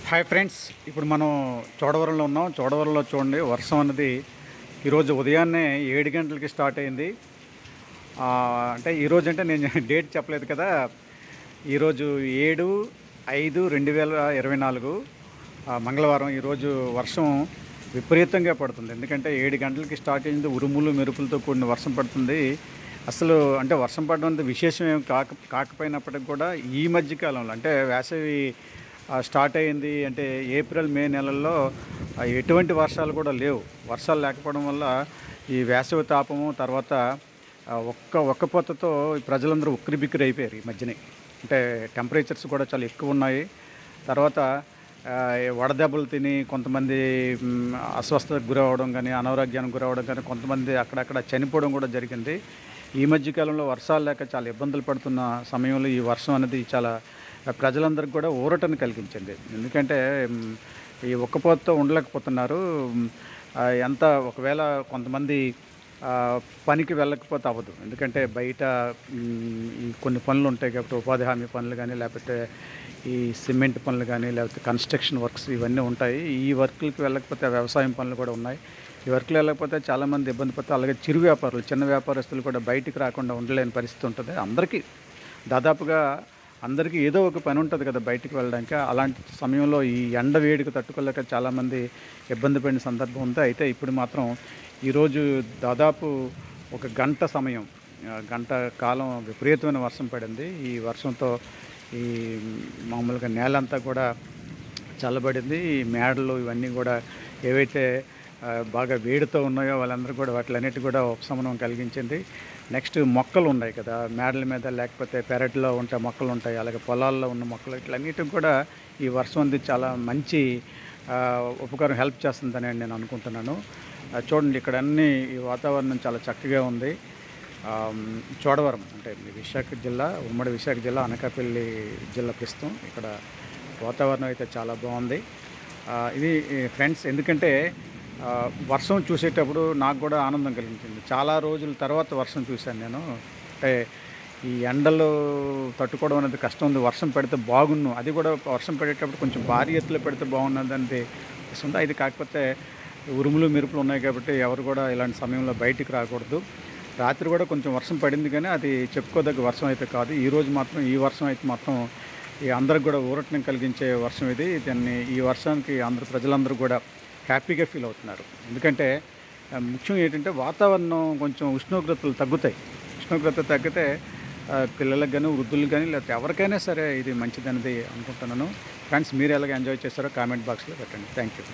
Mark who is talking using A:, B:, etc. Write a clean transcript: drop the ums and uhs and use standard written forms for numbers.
A: Hi friends, ఇప్పుడు మనం చోడవరంలో ఉన్నాం. చోడవరంలో చూడండి, వర్షం అన్నది ఈరోజు ఉదయాన్నే 7 గంటలకి స్టార్ట్ అయింది. అంటే ఈరోజు అంటే నేను డేట్ చెప్పలేదు కదా. ఈరోజు 7/5/2024 మంగళవారం. ఈరోజు వర్షం విపరీతంగా పడుతుంది. ఎందుకంటే 7 గంటలకి స్టార్ట్ అయింది. ఉరుములు మెరుపులతో కూడిన వర్షం పడుతుంది. అసలు అంటే వర్షం పడడం అంత విశేషం ఏం కాకపోయినప్పటికి కూడా ఈ మధ్య కాలంలో అంటే వేసవి స్టార్ట్ అయింది అంటే ఏప్రిల్ మే నెలల్లో ఎటువంటి వర్షాలు కూడా లేవు. వర్షాలు లేకపోవడం వల్ల ఈ వేసవి తాపము తర్వాత ఒక్కపోతతో ప్రజలందరూ ఉక్కిరిబిక్కిరి అయిపోయారు ఈ మధ్యనే. అంటే టెంపరేచర్స్ కూడా చాలా ఎక్కువ ఉన్నాయి. తర్వాత వడదెబ్బలు తిని కొంతమంది అస్వస్థతకు గురవడం కానీ, అనారోగ్యానికి గురవడం కానీ, కొంతమంది అక్కడక్కడ చనిపోవడం కూడా జరిగింది. ఈ మధ్యకాలంలో వర్షాలు లేక చాలా ఇబ్బందులు పడుతున్న సమయంలో ఈ వర్షం అనేది చాలా ప్రజలందరికీ కూడా ఊరటను కలిగించింది. ఎందుకంటే ఈ ఉక్కపోతతో ఉండలేకపోతున్నారు. ఎంత ఒకవేళ కొంతమంది పనికి వెళ్ళకపోతే అవ్వదు. ఎందుకంటే బయట ఈ కొన్ని పనులు ఉంటాయి కాబట్టి, ఉపాధి హామీ పనులు కానీ, లేకపోతే ఈ సిమెంట్ పనులు కానీ, లేకపోతే కన్స్ట్రక్షన్ వర్క్స్ ఇవన్నీ ఉంటాయి. ఈ వర్క్లకి వెళ్ళకపోతే వ్యవసాయం పనులు కూడా ఉన్నాయి. ఈ వర్క్లు వెళ్ళకపోతే చాలామంది ఇబ్బంది పడతారు. అలాగే చిరు వ్యాపారులు, చిన్న వ్యాపారస్తులు కూడా బయటికి రాకుండా ఉండలేని పరిస్థితి ఉంటుంది. అందరికీ దాదాపుగా అందరికీ ఏదో ఒక పని ఉంటుంది కదా బయటికి వెళ్ళడానికి. అలాంటి సమయంలో ఈ ఎండ వేడికి తట్టుకోలేక చాలామంది ఇబ్బంది పడిన సందర్భం ఉంది. అయితే ఇప్పుడు మాత్రం ఈరోజు దాదాపు ఒక గంట సమయం, గంట కాలం విపరీతమైన వర్షం పడింది. ఈ వర్షంతో ఈ మామూలుగా నేలంతా కూడా చల్లబడింది. ఈ మేడలు ఇవన్నీ కూడా ఏవైతే బాగా వేడితో ఉన్నాయో వాళ్ళందరూ కూడా వాటిలన్నిటి కూడా ఉపశమనం కలిగించింది. నెక్స్ట్ మొక్కలు ఉన్నాయి కదా మేడల మీద, లేకపోతే పెరట్లో ఉంటే మొక్కలు ఉంటాయి, అలాగే పొలాల్లో ఉన్న మొక్కలు, ఇట్లన్నిటికి కూడా ఈ వర్షం అనేది చాలా మంచి ఉపకారం హెల్ప్ చేస్తుందని నేను అనుకుంటున్నాను. చూడండి, ఇక్కడ అన్నీ ఈ వాతావరణం చాలా చక్కగా ఉంది. చోడవరం అంటే విశాఖ జిల్లా, ఉమ్మడి విశాఖ జిల్లా, అనకాపల్లి జిల్లా ప్రస్తుతం. ఇక్కడ వాతావరణం అయితే చాలా బాగుంది. ఇది ఫ్రెండ్స్, ఎందుకంటే వర్షం చూసేటప్పుడు నాకు కూడా ఆనందం కలిగించింది. చాలా రోజుల తర్వాత వర్షం చూశాను నేను. అంటే ఈ ఎండలు తట్టుకోవడం అనేది కష్టం ఉంది. వర్షం పెడితే బాగున్ను, అది కూడా వర్షం పడేటప్పుడు కొంచెం భారీ ఎత్తులో పెడితే బాగున్నదంటే వస్తుంది. ఇది కాకపోతే ఉరుములు మెరుపులు ఉన్నాయి కాబట్టి ఎవరు కూడా ఇలాంటి సమయంలో బయటికి రాకూడదు. రాత్రి కూడా కొంచెం వర్షం పడింది కానీ అది చెప్పుకోదగ్గ వర్షం అయితే కాదు. ఈరోజు మాత్రం ఈ వర్షం అయితే మాత్రం ఈ అందరికి కూడా ఊరటం కలిగించే వర్షం ఇది. దాన్ని ఈ వర్షానికి అందరు ప్రజలందరూ కూడా హ్యాపీగా ఫీల్ అవుతున్నారు. ఎందుకంటే ముఖ్యంగా ఏంటంటే వాతావరణం కొంచెం ఉష్ణోగ్రతలు తగ్గుతాయి. ఉష్ణోగ్రత తగ్గితే పిల్లలకు కానీ, వృద్ధులకు కానీ, లేకపోతే ఎవరికైనా సరే ఇది మంచిదనేది అనుకుంటున్నాను. ఫ్రెండ్స్, మీరు ఎలాగ ఎంజాయ్ చేస్తారో కామెంట్ బాక్స్లో పెట్టండి. Thank you.